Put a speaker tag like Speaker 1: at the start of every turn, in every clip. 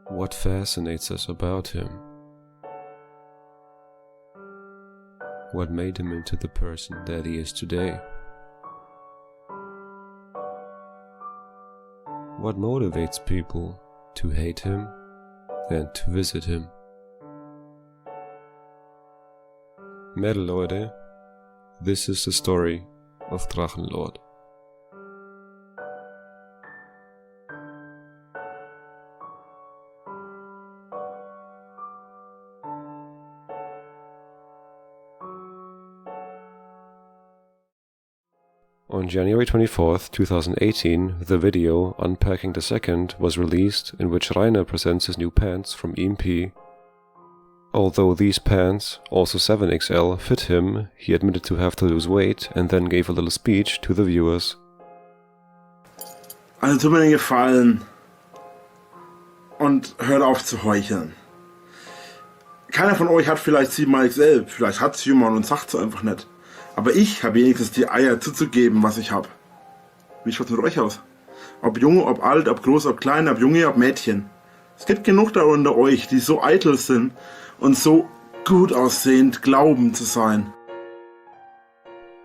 Speaker 1: What fascinates us about him? What made him into the person that he is today? What motivates people to hate him and to visit him? Metal Leute, this is the story of Drachenlord. On January 24th, 2018, the video Unpacking the Second was released, in which Rainer presents his new pants from EMP. Although these pants, also 7XL, fit him, he admitted to have to lose weight and then gave a little speech to the viewers.
Speaker 2: Also tut mir den Gefallen und hört auf zu heucheln. Keiner von euch hat vielleicht 7XL, vielleicht hat es jemand und sagt es einfach nicht. Aber ich habe wenigstens die Eier zuzugeben, was ich habe. Wie schaut es mit euch aus? Ob jung, ob alt, ob groß, ob klein, ob Junge, ob Mädchen. Es gibt genug da unter euch, die so eitel sind und so gut aussehend glauben zu sein.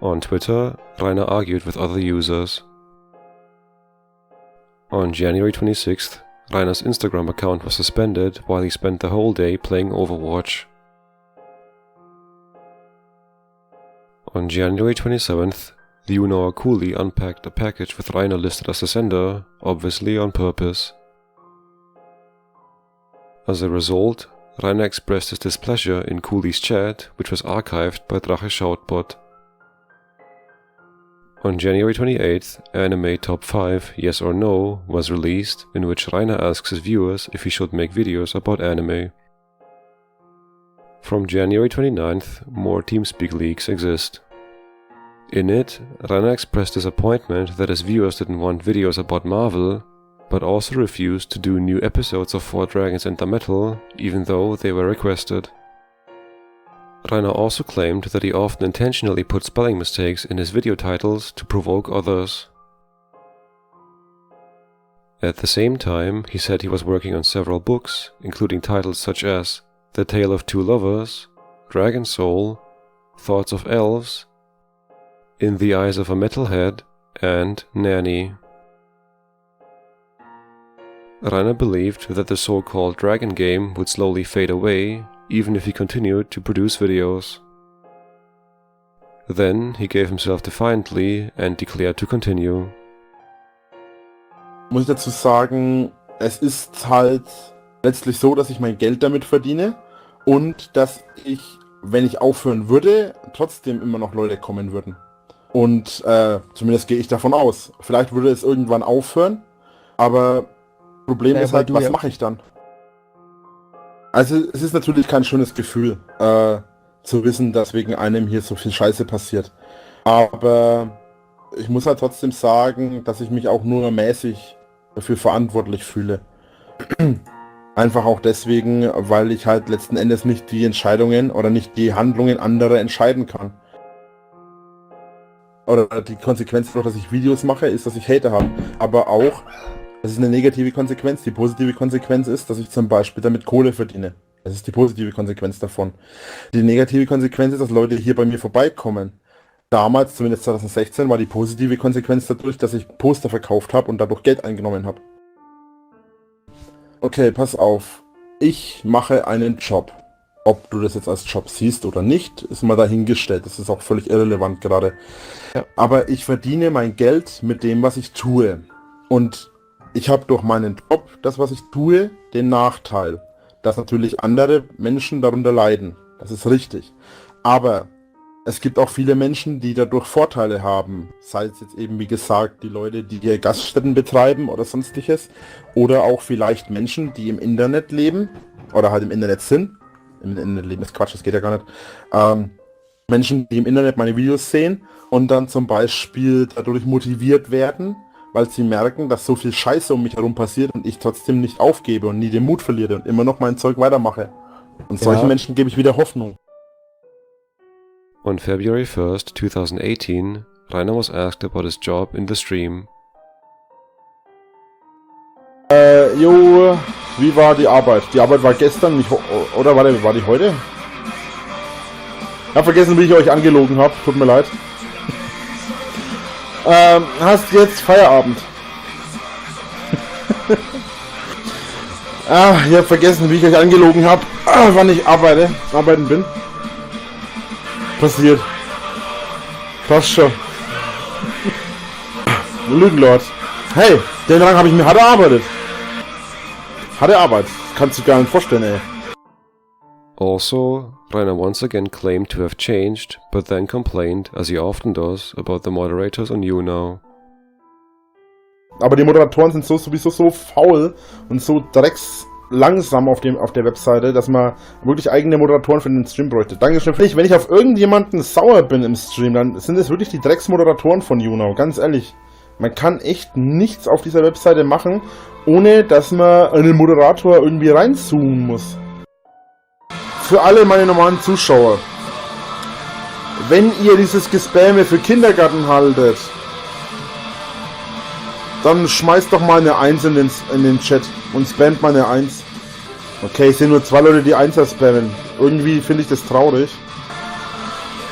Speaker 1: On Twitter, Rainer argued with other users. On January 26th, Rainer's Instagram account was suspended while he spent the whole day playing Overwatch. On January 27th, the Unoa Cooley unpacked a package with Rainer listed as the sender, obviously on purpose. As a result, Rainer expressed his displeasure in Cooley's chat, which was archived by Drache Shoutbot. On January 28th, Anime Top 5 Yes or No was released, in which Rainer asks his viewers if he should make videos about anime. From January 29th, more TeamSpeak leaks exist. In it, Rainer expressed disappointment that his viewers didn't want videos about Marvel, but also refused to do new episodes of Four Dragons Enter Metal, even though they were requested. Rainer also claimed that he often intentionally put spelling mistakes in his video titles to provoke others. At the same time, he said he was working on several books, including titles such as The Tale of Two Lovers, Dragon Soul, Thoughts of Elves, In the Eyes of a Metalhead, and Nanny. Rainer believed that the so-called Dragon game would slowly fade away, even if he continued to produce videos. Then he gave himself defiantly and declared to continue.
Speaker 2: Muss ich dazu sagen, es ist halt letztlich so, dass ich mein Geld damit verdiene und dass ich, wenn ich aufhören würde, trotzdem immer noch Leute kommen würden. Und zumindest gehe ich davon aus. Vielleicht würde es irgendwann aufhören, aber Problem ist halt, was mache ich dann? Also es ist natürlich kein schönes Gefühl, zu wissen, dass wegen einem hier so viel Scheiße passiert. Aber ich muss halt trotzdem sagen, dass ich mich auch nur mäßig dafür verantwortlich fühle. Einfach auch deswegen, weil ich halt letzten Endes nicht die Entscheidungen oder nicht die Handlungen anderer entscheiden kann. Oder die Konsequenz, dass ich Videos mache, ist, dass ich Hater habe. Aber auch, das ist eine negative Konsequenz. Die positive Konsequenz ist, dass ich zum Beispiel damit Kohle verdiene. Das ist die positive Konsequenz davon. Die negative Konsequenz ist, dass Leute hier bei mir vorbeikommen. Damals, zumindest 2016, war die positive Konsequenz dadurch, dass ich Poster verkauft habe und dadurch Geld eingenommen habe. Okay, pass auf. Ich mache einen Job. Ob du das jetzt als Job siehst oder nicht, ist mal dahingestellt. Das ist auch völlig irrelevant gerade. Ja. Aber ich verdiene mein Geld mit dem, was ich tue. Und ich habe durch meinen Job, das, was ich tue, den Nachteil, dass natürlich andere Menschen darunter leiden. Das ist richtig. Aber es gibt auch viele Menschen, die dadurch Vorteile haben. Sei es jetzt eben, wie gesagt, die Leute, die hier Gaststätten betreiben oder sonstiges. Oder auch vielleicht Menschen, die im Internet leben oder halt im Internet sind. Im Internet leben ist Quatsch, das geht ja gar nicht. Menschen, die im Internet meine Videos sehen und dann zum Beispiel dadurch motiviert werden, weil sie merken, dass so viel Scheiße um mich herum passiert und ich trotzdem nicht aufgebe und nie den Mut verliere und immer noch mein Zeug weitermache. Und solchen Menschen gebe ich wieder Hoffnung.
Speaker 1: On February 1st, 2018, Rainer was asked about his job in the stream.
Speaker 2: Jo, Wie war die Arbeit? Die Arbeit war gestern, nicht oder war die heute? Ich hab vergessen, wie ich euch angelogen habe. Tut mir leid. Hast jetzt Feierabend. Ich hab vergessen, wie ich euch angelogen habe, wann ich arbeiten bin. Passiert. Passt schon. Lügenlord. Hey, den Rang habe ich mir hart erarbeitet. Harte Arbeit. Kannst du gar nicht vorstellen, ey.
Speaker 1: Also, Rainer once again claimed to have changed, but then complained, as he often does, about the moderators on YouNow.
Speaker 2: Aber die Moderatoren sind sowieso so faul und so dreckslangsam auf der Webseite, dass man wirklich eigene Moderatoren für den Stream bräuchte. Dankeschön. Wenn ich auf irgendjemanden sauer bin im Stream, dann sind es wirklich die Drecksmoderatoren von YouNow, ganz ehrlich. Man kann echt nichts auf dieser Webseite machen, ohne dass man einen Moderator irgendwie reinzoomen muss. Für alle meine normalen Zuschauer, wenn ihr dieses Gespamme für Kindergarten haltet, dann schmeißt doch mal eine 1 in den Chat und spammt mal eine 1. Okay, es sind nur 2 Leute, die 1er spammen. Irgendwie finde ich das traurig.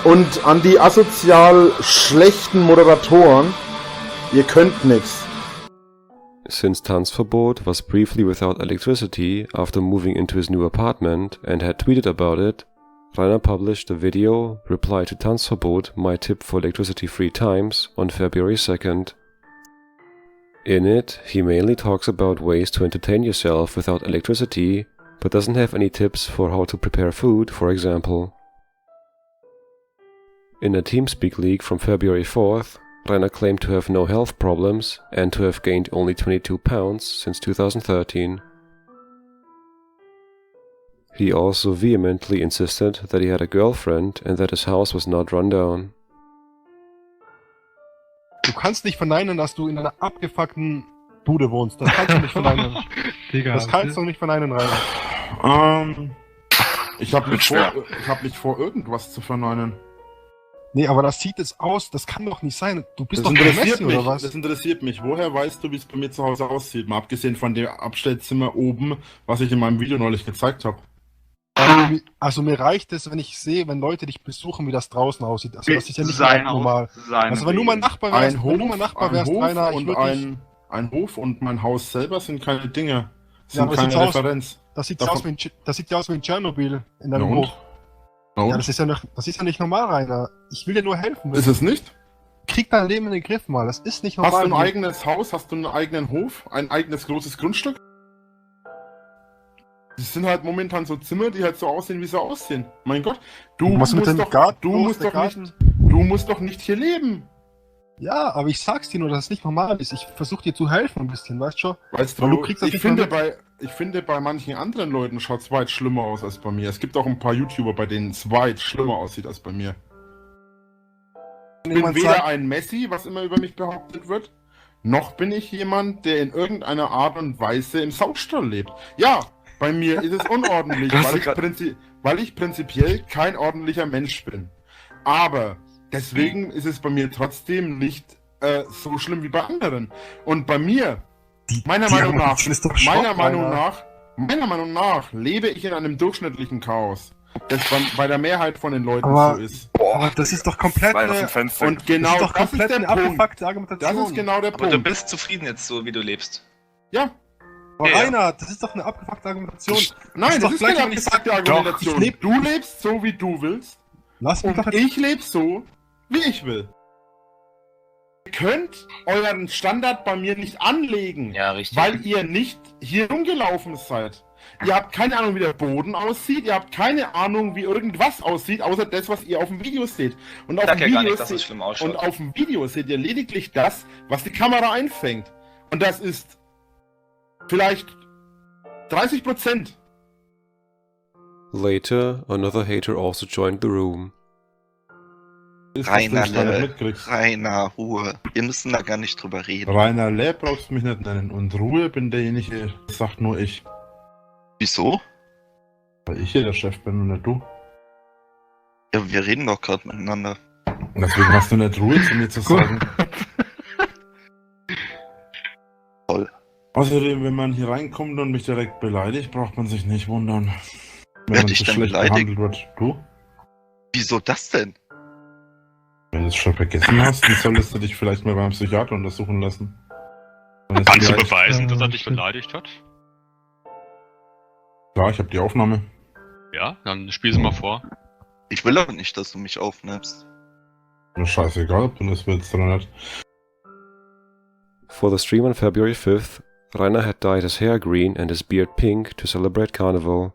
Speaker 2: Und an die asozial schlechten Moderatoren, ihr könnt nix.
Speaker 1: Since Tanzverbot was briefly without electricity after moving into his new apartment and had tweeted about it, Rainer published a video, Reply to Tanzverbot, My Tip for Electricity-Free Times, on February 2nd. In it, he mainly talks about ways to entertain yourself without electricity, but doesn't have any tips for how to prepare food, for example. In a TeamSpeak leak from February 4th, Rainer claimed to have no health problems and to have gained only 22 pounds since 2013. He also vehemently insisted that he had a girlfriend and that his house was not run down.
Speaker 3: Du kannst nicht verneinen, dass du in einer abgefuckten Bude wohnst. Das kannst du nicht verneinen. Das kannst du nicht verneinen, Rainer.
Speaker 2: Ich hab nicht vor, irgendwas zu verneinen.
Speaker 3: Nee, aber das sieht jetzt aus, das kann doch nicht sein. Du bist
Speaker 2: Das
Speaker 3: doch
Speaker 2: interessiert
Speaker 3: Messi,
Speaker 2: mich,
Speaker 3: oder was?
Speaker 2: das interessiert mich. Woher weißt du, wie es bei mir zu Hause aussieht? Mal abgesehen von dem Abstellzimmer oben, was ich in meinem Video neulich gezeigt habe.
Speaker 3: Also mir reicht es, wenn ich sehe, wenn Leute dich besuchen, wie das draußen aussieht. Also das ist ja nicht normal. Also wenn du mein Nachbar wärst, Rainer,
Speaker 2: ein Hof und mein Haus selber sind keine Dinge.
Speaker 3: Sind
Speaker 2: ja, keine Referenz.
Speaker 3: Das sieht ja aus wie in Tschernobyl in deinem Hof. Ja, das ist ja nicht normal, Rainer. Ich will dir nur helfen.
Speaker 2: Ist es nicht?
Speaker 3: Krieg dein Leben in den Griff mal. Das ist nicht normal.
Speaker 2: Hast du ein eigenes Haus? Hast du einen eigenen Hof? Ein eigenes großes Grundstück? Das sind halt momentan so Zimmer, die halt so aussehen, wie sie aussehen. Mein Gott, du musst doch nicht hier leben.
Speaker 3: Ja, aber ich sag's dir nur, dass es nicht normal ist. Ich versuche dir zu helfen ein bisschen, weißt du?
Speaker 2: Weißt du, ich finde, bei manchen anderen Leuten schaut es weit schlimmer aus als bei mir. Es gibt auch ein paar YouTuber, bei denen es weit schlimmer aussieht als bei mir. Ich bin weder ein Messi, was immer über mich behauptet wird, noch bin ich jemand, der in irgendeiner Art und Weise im Saustall lebt. Ja, bei mir ist es unordentlich, weil ich prinzipiell kein ordentlicher Mensch bin. Aber deswegen ist es bei mir trotzdem nicht so schlimm wie bei anderen. Und bei mir, meiner Meinung nach, lebe ich in einem durchschnittlichen Chaos. Das bei der Mehrheit von den Leuten so ist.
Speaker 3: Boah, das ist doch komplett
Speaker 2: und genau das ist der Punkt. Das ist genau der Punkt.
Speaker 4: Aber du bist zufrieden jetzt so, wie du lebst.
Speaker 2: Ja.
Speaker 3: Aber Rainer, das ist doch eine abgefuckte Argumentation.
Speaker 2: Nein, das ist keine abgefuckte Argumentation.
Speaker 3: Doch,
Speaker 2: du lebst so, wie du willst. Ich lebe so, wie ich will. Ihr könnt euren Standard bei mir nicht anlegen,
Speaker 4: ja, richtig.
Speaker 2: Weil ihr nicht hier rumgelaufen seid. Ihr habt keine Ahnung, wie der Boden aussieht, ihr habt keine Ahnung, wie irgendwas aussieht, außer das, was ihr auf dem Video seht. Und auf dem Video seht ihr lediglich das, was die Kamera einfängt. Und das ist vielleicht 30%.
Speaker 1: Later, another hater also joined the room.
Speaker 5: Rainer, Ruhe. Wir müssen da gar nicht drüber reden.
Speaker 2: Rainer brauchst du mich nicht nennen. Und Ruhe bin derjenige, das sagt nur ich.
Speaker 5: Wieso?
Speaker 2: Weil ich hier der Chef bin und nicht du.
Speaker 5: Ja, wir reden doch gerade miteinander.
Speaker 2: Und deswegen hast du nicht Ruhe zu mir zu sagen.
Speaker 5: Toll.
Speaker 2: Außerdem, wenn man hier reinkommt und mich direkt beleidigt, braucht man sich nicht wundern. Wenn
Speaker 5: Wer
Speaker 2: man
Speaker 5: dich
Speaker 2: so
Speaker 5: denn
Speaker 2: schlecht
Speaker 5: beleidigt?
Speaker 2: behandelt wird. Du?
Speaker 5: Wieso das denn?
Speaker 2: Wenn du es schon vergessen hast, dann solltest du dich vielleicht mal beim Psychiater untersuchen lassen.
Speaker 6: Kannst du beweisen, dass er dich beleidigt hat?
Speaker 2: Klar, ich habe die Aufnahme.
Speaker 6: Ja, dann spiel sie mal vor.
Speaker 5: Ich will aber nicht, dass du mich aufnimmst.
Speaker 2: Mir scheißegal, ob du das willst oder nicht.
Speaker 1: For the stream on February 5th, Rainer had dyed his hair green and his beard pink to celebrate Carnival.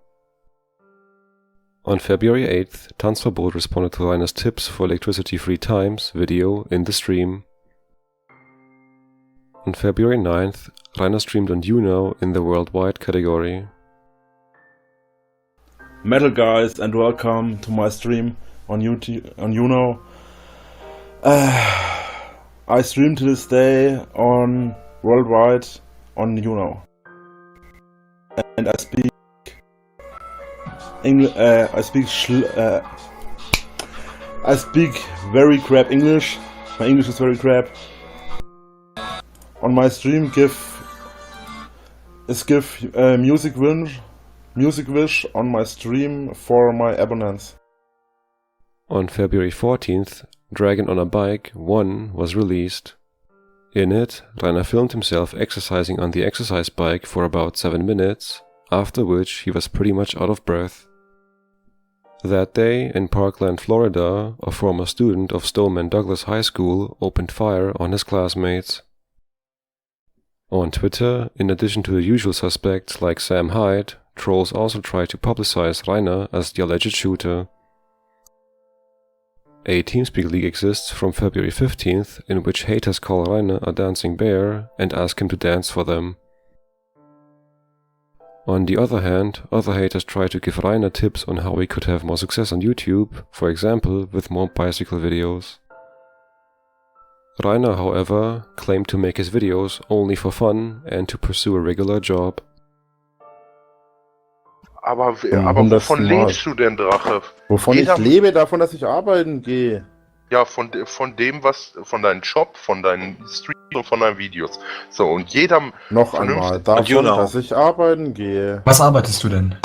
Speaker 1: On February 8th, Tanzverbot responded to Rainer's tips for electricity-free times video in the stream. On February 9th, Rainer streamed on YouNow in the worldwide category.
Speaker 2: Metal guys, and welcome to my stream on YouTube, on YouNow. I stream to this day on worldwide on YouNow, and I speak English. I speak very crap English. My English is very crap. On my stream, give music wish on my stream for my abonnents.
Speaker 1: On February 14th, Dragon on a Bike 1 was released. In it, Rainer filmed himself exercising on the exercise bike for about 7 minutes, after which he was pretty much out of breath. That day, in Parkland, Florida, a former student of Stoneman Douglas High School opened fire on his classmates. On Twitter, in addition to the usual suspects like Sam Hyde, trolls also tried to publicize Rainer as the alleged shooter. A TeamSpeak leak exists from February 15th, in which haters call Rainer a dancing bear and ask him to dance for them. On the other hand, other haters try to give Rainer tips on how he could have more success on YouTube, for example with more bicycle videos. Rainer, however, claimed to make his videos only for fun and to pursue a regular job.
Speaker 7: Aber wovon lebst du denn, Drache?
Speaker 2: Wovon ich lebe? Davon, dass ich arbeiten gehe.
Speaker 7: Ja, von dem, von deinem Job, von deinen Streams und von deinen Videos. So, und jeder...
Speaker 2: Noch einmal, davon, dass ich arbeiten gehe.
Speaker 8: Was arbeitest du denn?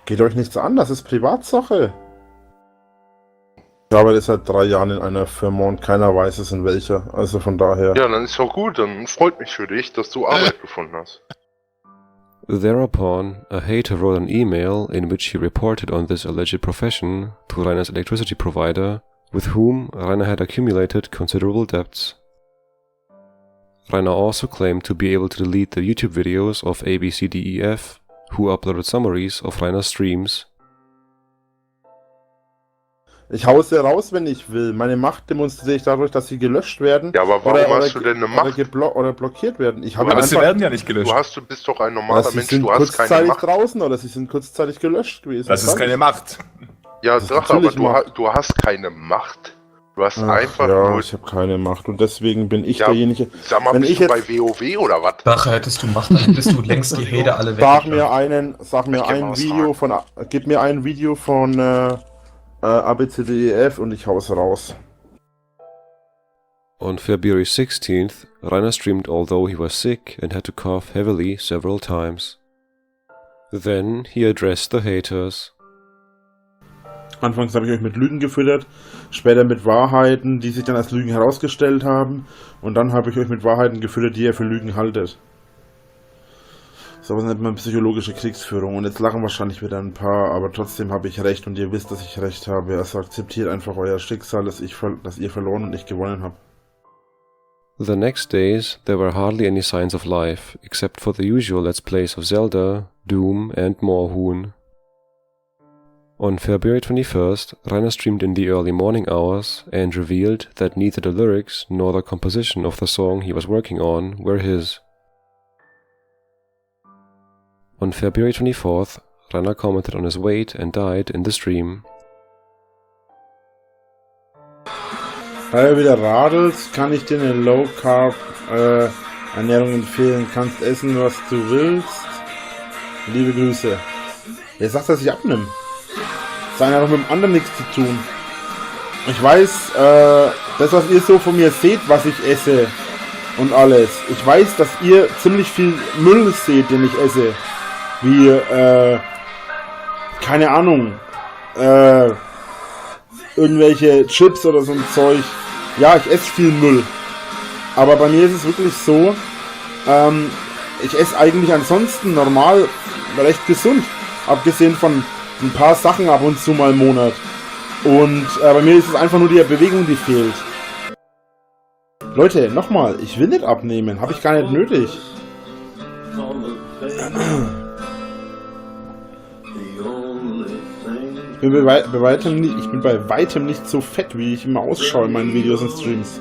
Speaker 2: Geht euch nichts an, das ist Privatsache. Ich arbeite seit 3 Jahren in einer Firma und keiner weiß es in welcher, also von daher...
Speaker 7: Ja, dann ist doch gut, dann freut mich für dich, dass du Arbeit gefunden hast.
Speaker 1: Thereupon, a hater wrote an email in which he reported on this alleged profession to Rainer's electricity provider, with whom Rainer had accumulated considerable debts. Rainer also claimed to be able to delete the YouTube videos of ABCDEF, who uploaded summaries of Rainer's streams.
Speaker 2: Ich hau sie raus, wenn ich will. Meine Macht demonstriere ich dadurch, dass sie gelöscht werden.
Speaker 7: Ja, aber warum hast du denn eine Macht?
Speaker 2: Oder blockiert werden.
Speaker 7: Aber sie werden ja nicht gelöscht. Du bist doch ein normaler Mensch, du hast keine Macht.
Speaker 2: Draußen oder sie sind kurzzeitig gelöscht gewesen.
Speaker 7: Das ist keine Macht. Ja, Drache, aber du hast keine Macht. Du hast einfach nur...
Speaker 2: ich habe keine Macht und deswegen bin ich derjenige...
Speaker 7: Sag mal, bist du bei WoW oder was?
Speaker 8: Drache, hättest du Macht, dann hättest du längst die Hater alle weg.
Speaker 2: Gib mir ein Video von ABCDEF und ich hau's raus.
Speaker 1: On February 16th, Rainer streamed although he was sick and had to cough heavily several times. Then he addressed the haters.
Speaker 2: Anfangs habe ich euch mit Lügen gefüttert, später mit Wahrheiten, die sich dann als Lügen herausgestellt haben, und dann habe ich euch mit Wahrheiten gefüttert, die ihr für Lügen haltet. So was nennt man psychologische Kriegsführung, und jetzt lachen wahrscheinlich wieder ein paar, aber trotzdem habe ich recht und ihr wisst, dass ich recht habe. Also akzeptiert einfach euer Schicksal, dass ihr verloren und ich gewonnen habt.
Speaker 1: The next days, there were hardly any signs of life, except for the usual Let's Plays of Zelda, Doom and Moorhuhn. On February 21st, Rainer streamed in the early morning hours and revealed that neither the lyrics nor the composition of the song he was working on were his. On February 24th, Rainer commented on his weight and diet in the stream.
Speaker 2: Weil du wieder radelst, kann ich dir eine Low-Carb Ernährung empfehlen. Kannst essen, was du willst. Liebe Grüße. Wer sagt, dass ich abnehme? Das hat einfach mit dem anderen nichts zu tun. Ich weiß, das, was ihr so von mir seht, was ich esse, und alles. Ich weiß, dass ihr ziemlich viel Müll seht, den ich esse. Wie, keine Ahnung, irgendwelche Chips oder so ein Zeug. Ja, ich esse viel Müll. Aber bei mir ist es wirklich so, ich esse eigentlich ansonsten normal recht gesund. Abgesehen von ein paar Sachen ab und zu mal im Monat. Und bei mir ist es einfach nur die Bewegung, die fehlt. Leute, nochmal, ich will nicht abnehmen. Habe ich gar nicht nötig. Ich bin bei weitem nicht so fett, wie ich immer ausschaue in meinen Videos und Streams.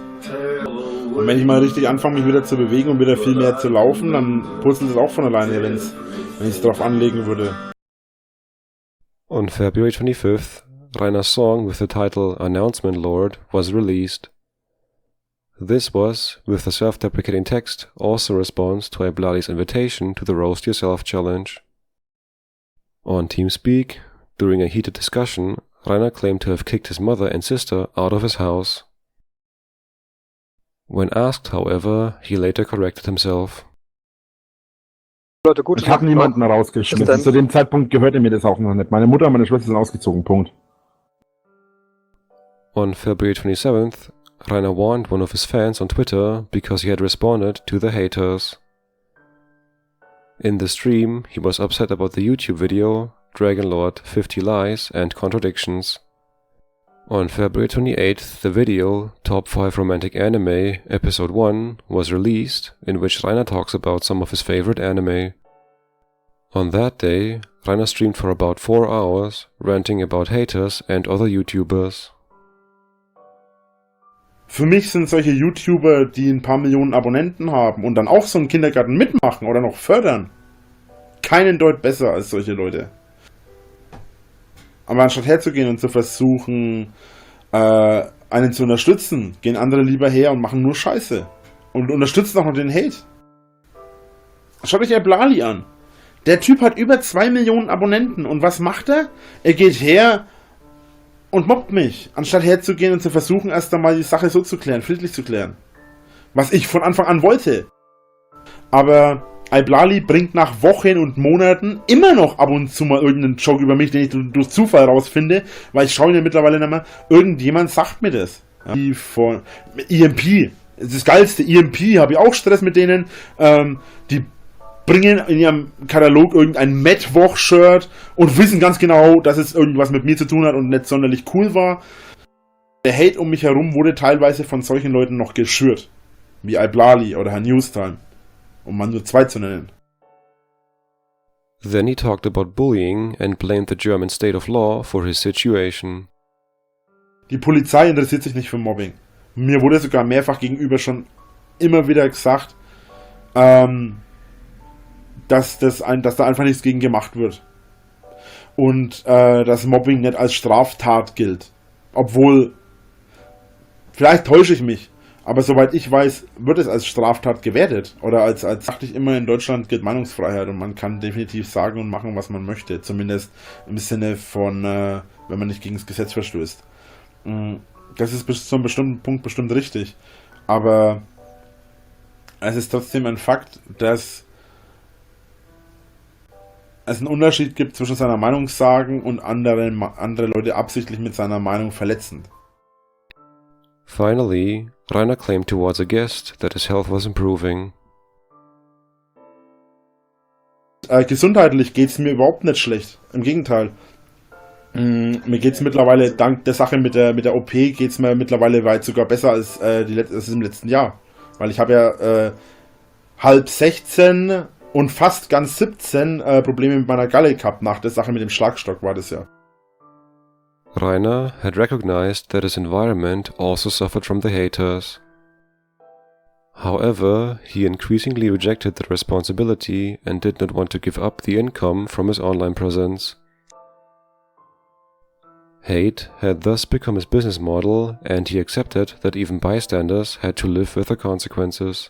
Speaker 2: Und wenn ich mal richtig anfange, mich wieder zu bewegen und wieder viel mehr zu laufen, dann purzelt es auch von alleine, wenn ich es drauf anlegen würde.
Speaker 1: On February 25th, Rainer's song with the title Announcement Lord was released. This was, with the self-deprecating text, also a response to Iblali's invitation to the Roast Yourself challenge. On TeamSpeak, during a heated discussion, Rainer claimed to have kicked his mother and sister out of his house. When asked, however, he later corrected himself.
Speaker 9: Leute, gut,
Speaker 2: ich habe niemanden rausgeschmissen. Zu dem Zeitpunkt gehörte mir das auch noch nicht. Meine Mutter und meine Schwester sind ausgezogen. Punkt.
Speaker 1: On February 27th, Rainer warned one of his fans on Twitter because he had responded to the haters. In the stream, he was upset about the YouTube video Dragonlord 50 Lies and Contradictions. On February 28th, the video Top 5 Romantic Anime Episode 1 was released, in which Rainer talks about some of his favorite anime. On that day, Rainer streamed for about 4 hours, ranting about haters and other YouTubers.
Speaker 2: Für mich sind solche YouTuber, die ein paar Millionen Abonnenten haben und dann auch so einen Kindergarten mitmachen oder noch fördern, keinen Deut besser als solche Leute. Aber anstatt herzugehen und zu versuchen, einen zu unterstützen, gehen andere lieber her und machen nur Scheiße. Und unterstützen auch noch den Hate. Schaut euch Iblali an. Der Typ hat über 2 Millionen Abonnenten. Und was macht er? Er geht her und mobbt mich. Anstatt herzugehen und zu versuchen, erst einmal die Sache so zu klären, friedlich zu klären. Was ich von Anfang an wollte. Aber Iblali bringt nach Wochen und Monaten immer noch ab und zu mal irgendeinen Joke über mich, den ich durch Zufall rausfinde, weil ich schaue ihn ja mittlerweile nicht mehr. Irgendjemand sagt mir das. Ja. Die von EMP, das geilste, EMP, habe ich auch Stress mit denen. Die bringen in ihrem Katalog irgendein Mittwoch-Shirt und wissen ganz genau, dass es irgendwas mit mir zu tun hat und nicht sonderlich cool war. Der Hate um mich herum wurde teilweise von solchen Leuten noch geschürt. Wie Iblali oder Herr Newstime. Um mal nur 2 zu nennen.
Speaker 1: Then he talked about bullying and blamed the German state of law for his situation.
Speaker 2: Die Polizei interessiert sich nicht für Mobbing. Mir wurde sogar mehrfach gegenüber schon immer wieder gesagt, dass da einfach nichts gegen gemacht wird. Und dass Mobbing nicht als Straftat gilt. Obwohl, vielleicht täusche ich mich, aber soweit ich weiß, wird es als Straftat gewertet. Oder als dachte ich immer, in Deutschland gilt Meinungsfreiheit und man kann definitiv sagen und machen, was man möchte. Zumindest im Sinne von, wenn man nicht gegen das Gesetz verstößt. Das ist bis zu einem bestimmten Punkt bestimmt richtig. Aber es ist trotzdem ein Fakt, dass es einen Unterschied gibt zwischen seiner Meinung sagen und andere Leute absichtlich mit seiner Meinung verletzen.
Speaker 1: Finally, Rainer claimed towards a guest that his health was improving.
Speaker 2: Gesundheitlich geht's mir überhaupt nicht schlecht. Im Gegenteil. Mir geht's mittlerweile, dank der Sache mit der OP, geht's mir mittlerweile weit sogar besser als im letzten Jahr. Weil ich habe ja halb 16 und fast ganz 17 Probleme mit meiner Galle gehabt. Nach der Sache mit dem Schlagstock war das ja.
Speaker 1: Rainer had recognized that his environment also suffered from the haters. However, he increasingly rejected the responsibility and did not want to give up the income from his online presence. Hate had thus become his business model, and he accepted that even bystanders had to live with the consequences.